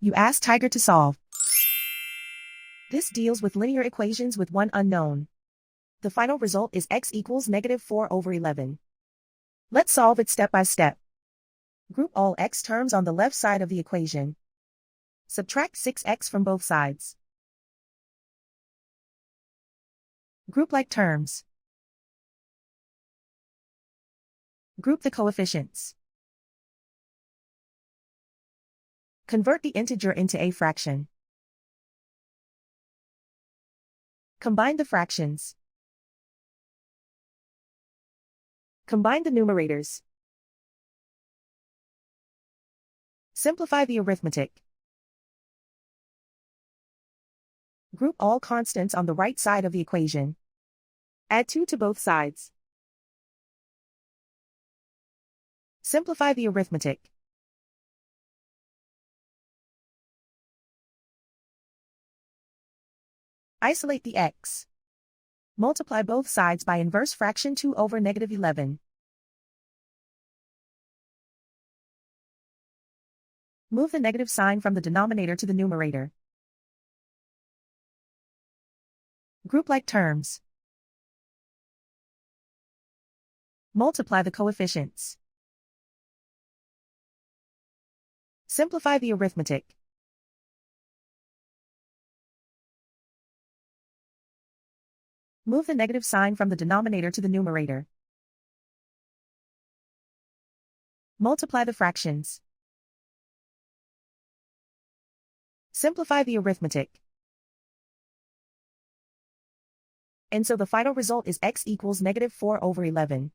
You ask Tiger to solve. This deals with linear equations with one unknown. The final result is x equals -4/11. Let's solve it step by step. Group all x terms on the left side of the equation. Subtract 6x from both sides. Group like terms. Group the coefficients. Convert the integer into a fraction. Combine the fractions. Combine the numerators. Simplify the arithmetic. Group all constants on the right side of the equation. Add 2 to both sides. Simplify the arithmetic. Isolate the x. Multiply both sides by inverse fraction 2 over -11. Move the negative sign from the denominator to the numerator. Group like terms. Multiply the coefficients. Simplify the arithmetic. Move the negative sign from the denominator to the numerator. Multiply the fractions. Simplify the arithmetic. And so the final result is x equals -4/11.